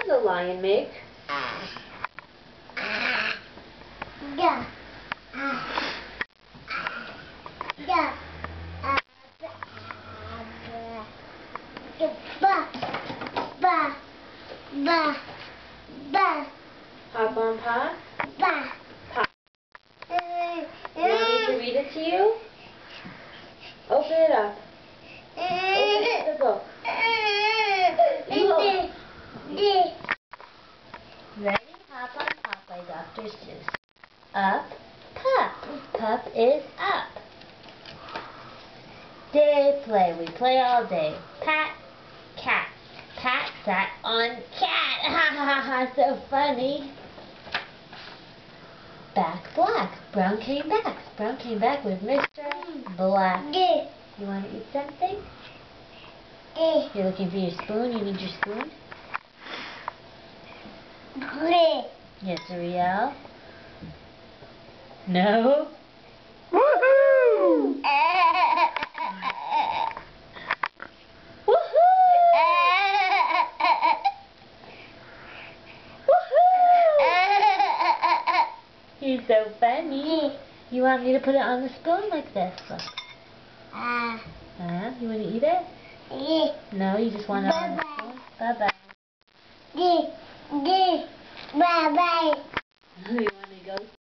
does a lion make? Yeah. Yeah. Ba. Ba. Ba. Ba. Hop on Pop? Ba. Pop. You want me to read it to you? Open it up. Open up the book. Ready? Hop on Pop by Dr. Seuss. Up, Pup. Pup is up. Day play. We play all day. Pat, cat. Pat sat on cat. Ha ha ha, so funny. Back black. Brown came back. Brown came back with Mr. Black. You want to eat something? You're looking for your spoon? You need your spoon? Yes, Ariel? No? Woohoo! He's so funny. You want me to put it on the spoon like this? Look. You want to eat it? No, you just want it on the spoon? Bye-bye. Bye-bye. You want to go?